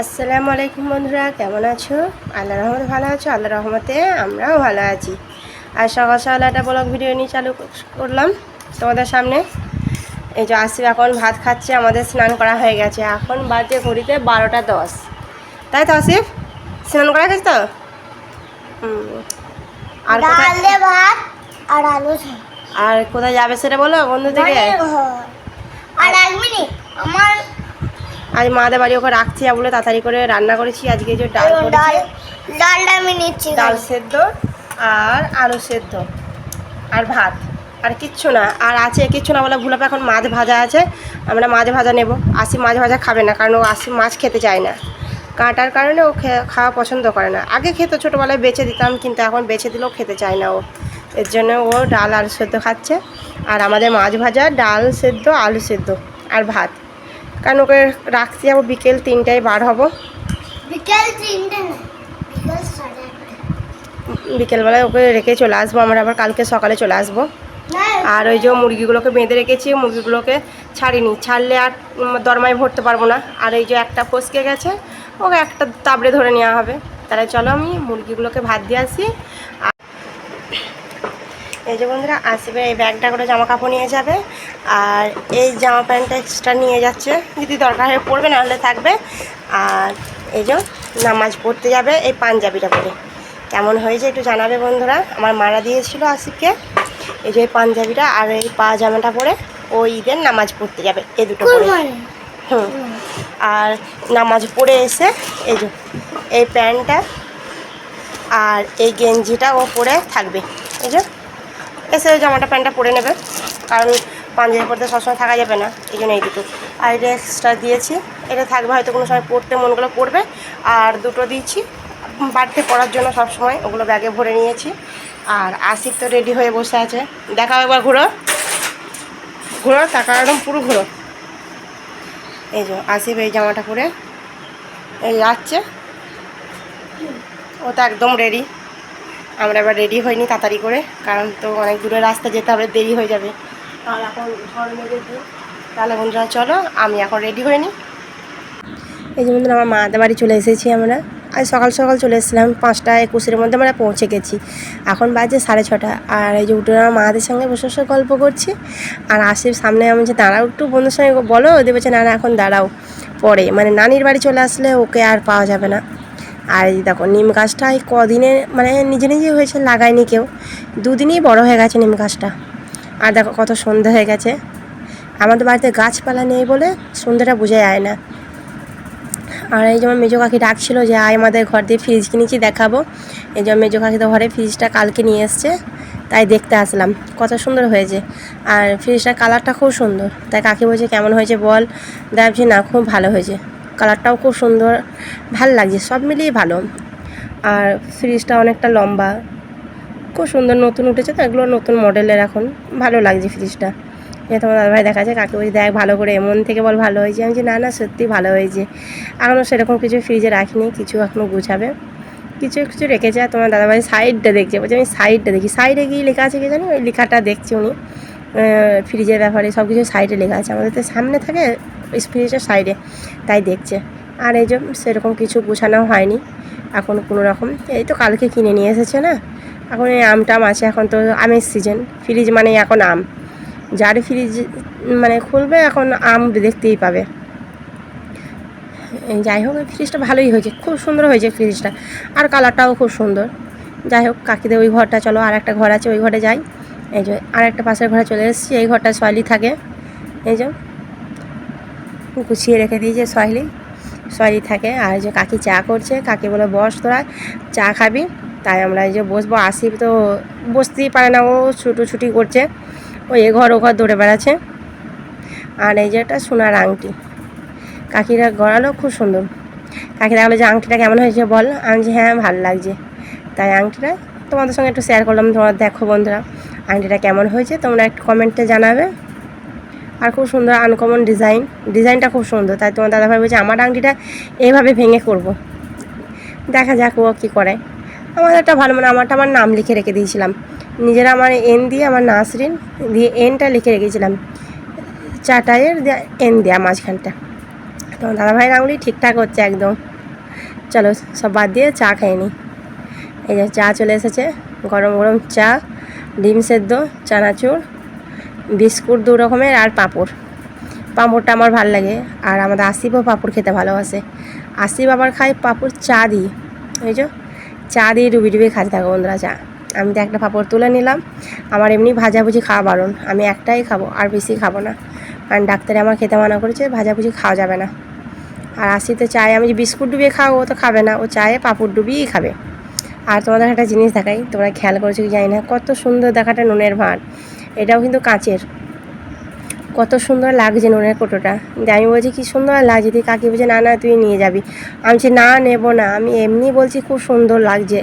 আসসালামু আলাইকুম বন্ধুরা, কেমন আছো? আল্লাহর রহমতে ভালো আছো? আল্লাহর রহমতে আমরাও ভালো আছি। আর সকাল সকাল একটা ব্লগ ভিডিও নিয়ে চালু করলাম তোমাদের সামনে। এই যে আসিফ এখন ভাত খাচ্ছে, আমাদের স্নান করা হয়ে গেছে। এখন বাজে ঘড়িতে 12টা 10, তাই তো আসিফ? স্নান করা গেছে তো? আর ভাত আর আলু আর কোথায় যাবে সেটা বলো বন্ধু থেকে। আর 1 মিনিট আমার আজ মাদের বাড়ি ওকে রাখছি বলে তাড়াতাড়ি করে রান্না করেছি। আজকে যে ডাল ডালটা আমি নিচ্ছি, ডাল সেদ্ধ আর আলু সেদ্ধ আর ভাত, আর কিচ্ছু না। আর আছে কিচ্ছু না বলে ভুলাপে এখন মাছ ভাজা আছে, আমরা মাছ ভাজা নেব। আসি মাছ ভাজা খাবে না, কারণ ও আসি মাছ খেতে চায় না, কাঁটার কারণে ও খাওয়া পছন্দ করে না। আগে খেতে ছোটোবেলায় বেছে দিতাম, কিন্তু এখন বেছে দিলেও খেতে চায় না ও। এর জন্য ও ডাল আলু সেদ্ধ খাচ্ছে, আর আমাদের মাছ ভাজা, ডাল সেদ্ধ, আলু সেদ্ধ আর ভাত। কারণ ওকে রাখছি যাবো বিকেল 3টায় বার হব। বিকেল 3টে না, বিকেল 1:30। বিকেলবেলায় ওকে রেখে চলে আসবো, আমরা আবার কালকে সকালে চলে আসবো। আর ওই যে মুরগিগুলোকে বেঁধে রেখেছি, মুরগিগুলোকে ছাড়িনি, ছাড়লে আর দরমায় ভরতে পারবো না। আর এই যে একটা ফসকে গেছে, ওকে একটা তাবড়ে ধরে নেওয়া হবে। তাহলে চলো আমি মুরগিগুলোকে ভাত দিয়ে আসি। এই যে বন্ধুরা, আসবে এই ব্যাগটা করে জামা কাপড় নিয়ে যাবে, আর এই জামা প্যান্টটা এক্সট্রা নিয়ে যাচ্ছে, যদি দরকার হয়ে পড়বে না হলে থাকবে। আর এই যে নামাজ পড়তে যাবে এই পাঞ্জাবিটা পরে। কেমন হয়েছে একটু জানাবে বন্ধুরা। আমার মারা দিয়েছিল আসিফকে এই যে পাঞ্জাবিটা আর এই পাজামাটা পরে ও ঈদের নামাজ পড়তে যাবে, এই দুটো পরে। আর নামাজ পড়ে এসে এই যে এই প্যান্টটা আর এই গেঞ্জিটা ও পরে থাকবে। এই যে এসে জামাটা প্যান্টটা পরে নেবে, কারণ পাঞ্জাবি পরতে সবসময় থাকা যাবে না, এই জন্য এই দুটো। আর এটা এক্সট্রা দিয়েছি, এটা থাকবে, হয়তো কোনো সময় পড়তে মনগুলো পড়বে। আর দুটো দিয়েছি বাড়িতে পড়ার জন্য, সব সময় ওগুলো ব্যাগে ভরে নিয়েছি। আর আসিফ তো রেডি হয়ে বসে আছে, দেখাও একবার ঘুরো ঘুরো, টাকা একদম পুরো ঘুরো। এই যে আসিফ এই জামাটা পরে এই যাচ্ছে, ও তো একদম রেডি। আমরা এবার রেডি হইনি তাড়াতাড়ি করে, কারণ তো অনেক দূরের রাস্তা যেতে হবে, দেরি হয়ে যাবে। তাহলে এখন ঝড় মেরে দিই। তাহলে বন্ধুরা চলো আমি এখন রেডি হইনি। এই যে বন্ধুরা, আমার মাদের বাড়ি চলে এসেছি আমরা। আজ সকাল সকাল চলে এসেছিলাম, 5টা 21-এর মধ্যে আমরা পৌঁছে গেছি। এখন বাজে 6:30। আর এই যে উঠে আমার মাদের সঙ্গে বসে বসে গল্প করছি। আর আসিফ সামনে, আমি যে দাঁড়াও একটু বন্ধুর সঙ্গে বলো, ওদের বলছে না না এখন দাঁড়াও, পরে মানে নানির বাড়ি চলে আসলে ওকে আর পাওয়া যাবে না। আর এই দেখো নিম গাছটা এই কদিনে মানে নিজে নিজে হয়েছে, লাগায়নি কেউ, 2 দিনই বড় হয়ে গেছে নিম গাছটা। আর দেখো কত সন্ধ্যা হয়ে গেছে। আমাদের বাড়িতে গাছপালা নেই বলে সন্ধ্যাটা বোঝা যায় না। আর এই যেমন মেজো কাকি ডাকছিল যে আয় আমাদের ঘর দিয়ে ফ্রিজ কিনেছি দেখাবো। এই যে মেজো কাকি তো ঘরে ফ্রিজটা কালকে নিয়ে এসছে, তাই দেখতে আসলাম, কত সুন্দর হয়েছে। আর ফ্রিজটার কালারটা খুব সুন্দর, তাই কাকি বলছে কেমন হয়েছে বল। দেখছি না, খুব ভালো হয়েছে, কালারটাও খুব সুন্দর, ভাল লাগছে, সব মিলিয়ে ভালো। আর ফ্রিজটা অনেকটা লম্বা, খুব সুন্দর, নতুন উঠেছে তো এগুলো, নতুন মডেলের, এখন ভালো লাগছে ফ্রিজটা। যে তোমার দাদাভাই দেখাচ্ছে, কাকে বলছি দেখ ভালো করে, এমন থেকে বল ভালো হয়েছে। আমি যে না না সত্যি ভালো হয়েছে। এখনও সেরকম কিছু ফ্রিজে রাখিনি, কিছু এখনও গুছাবে, কিছু কিছু রেখেছে। আর তোমার দাদাভাই সাইডটা দেখছে, বলছে আমি সাইডটা দেখি, সাইডে গিয়ে লেখা আছে কি জানি, ওই লেখাটা দেখছি উনি, ফ্রিজের ব্যাপারে সব কিছু সাইডে লেখা আছে। আমাদের তো সামনে থাকে ওই ফ্রিজের সাইডে, তাই দেখছে। আর এই যে সেরকম কিছু গুছানো হয়নি এখন কোনো রকম। এই তো কালকে কিনে নিয়ে এসেছে না, এখন এই আম টাম আছে, এখন তো আমের সিজন, ফ্রিজ মানে এখন আম, যার ফ্রিজ মানে খুলবে এখন আম দেখতেই পাবে। যাই হোক, ফ্রিজটা ভালোই হয়েছে, খুব সুন্দর হয়েছে ফ্রিজটা, আর কালারটাও খুব সুন্দর। যাই হোক, কাকিদের ওই ঘরটা, চলো আর একটা ঘর আছে ওই ঘরে যাই। এই যে আর একটা পাশের ঘরে চলে এসেছি, এই ঘরটা সয়লি থাকে। এই যে গুছিয়ে রেখে দিয়েছে সয়লি থাকে। আর এই যে কাকি চা করছে, কাকি বলে বস তোরা চা খাবি, তাই আমরা এই যে বসবো। আসিফ তো বসতেই পারে না, ও ছুটোছুটি করছে, ও এ ঘর ও ঘর দৌড়ে বেড়াচ্ছে। আর এই যে একটা সোনার আংটি কাকিরা গড়ালো, খুব সুন্দর। কাকিরা বলে যে আংটিটা কেমন হয়েছে বল। আমি যে হ্যাঁ ভালো লাগছে, তাই আংটিটা তোমাদের সঙ্গে একটু শেয়ার করলাম। তোমরা দেখো বন্ধুরা আংটিটা কেমন হয়েছে, তোমরা একটু কমেন্টে জানাবে। আর খুব সুন্দর আনকমন ডিজাইনটা খুব সুন্দর, তাই তোমার দাদাভাই বলছে আমার আংটিটা এইভাবে ভেঙে করব, দেখা যাক ও কী করে। আমাদেরটা ভালো, মানে আমার নাম লিখে রেখে দিয়েছিলাম নিজেরা, আমার এন দিয়ে, আমার নাসরিন দিয়ে এনটা লিখে রেখেছিলাম, চাটাইয়ের দিয়ে এন দেওয়া মাঝখানটা, তোমার দাদাভাইয়ের আঙুলি ঠিকঠাক হচ্ছে একদম। চলো সব বাদ দিয়ে চা খেয়ে নিই। এই যে চা চলে এসেছে, গরম গরম চা, ডিম সেদ্ধ, চানাচুর, বিস্কুট 2 রকমের আর পাঁপড়। পাঁপড়টা আমার ভালো লাগে, আর আমাদের আসিফও পাঁপড় খেতে ভালোবাসে। আসিফ আবার খায় পাঁপড় চা দিয়ে, বুঝছো, চা দিয়ে ডুবি ডুবি খাতে থাকো বন্ধুরা চা। আমি তো একটা পাঁপড় তুলে নিলাম, আমার এমনি ভাজাভুজি খাওয়া বারণ, আমি একটাই খাবো আর বেশি খাবো না, কারণ ডাক্তারে আমার খেতে মানা করেছে ভাজাভুজি খাওয়া যাবে না। আর আসিতে চায়ে আমি যে বিস্কুট ডুবিয়ে খাবো, ও তো খাবে না, ও চায়ে পাঁপড় ডুবিয়েই খাবে। আর তোমাদের একটা জিনিস দেখাই, তোমরা খেয়াল করেছো কি জানি না, কত সুন্দর দেখাটা নুনের ভাঁড়, এটাও কিন্তু কাঁচের। কত সুন্দর লাগছে নুনের কোটোটা। দিয়ে আমি বলছি কী সুন্দর লাগছে, তুই কাকি বলছে না না তুই নিয়ে যাবি। আমি বলছি না নেবো না, আমি এমনি বলছি খুব সুন্দর লাগছে,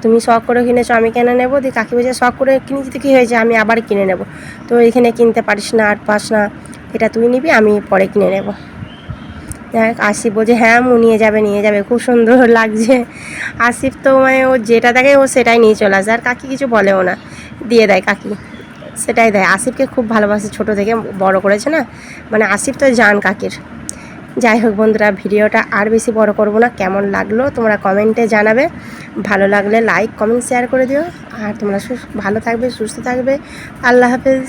তুমি শখ করে কিনেছো আমি কেন নেবো। দিয়ে কাকি বলছে শখ করে কিনেছি তো কী হয়েছে, আমি আবার কিনে নেবো, তো এখানে কিনতে পারিস না আর পাস না, এটা তুই নিবি আমি পরে কিনে নেবো। দেখ আসিফ বলছে হ্যাঁ মু নিয়ে যাবে, খুব সুন্দর লাগছে। আসিফ তো মানে ও যেটা দেখে ও সেটাই নিয়ে চলে আসে, আর কাকি কিছু বলেও না, দিয়ে দেয় কাকি, সেটাই দেয়। আসিফকে খুব ভালোবাসে, ছোটো থেকে বড় করেছে না, মানে আসিফ তো জান কাকির। যাই হোক বন্ধুরা, ভিডিওটা আর বেশি বড় করব না, কেমন লাগলো তোমরা কমেন্টে জানাবে, ভালো লাগলে লাইক কমেন্ট শেয়ার করে দিও। আর তোমরা ভালো থাকবে, সুস্থ থাকবে, আল্লাহ হাফেজ।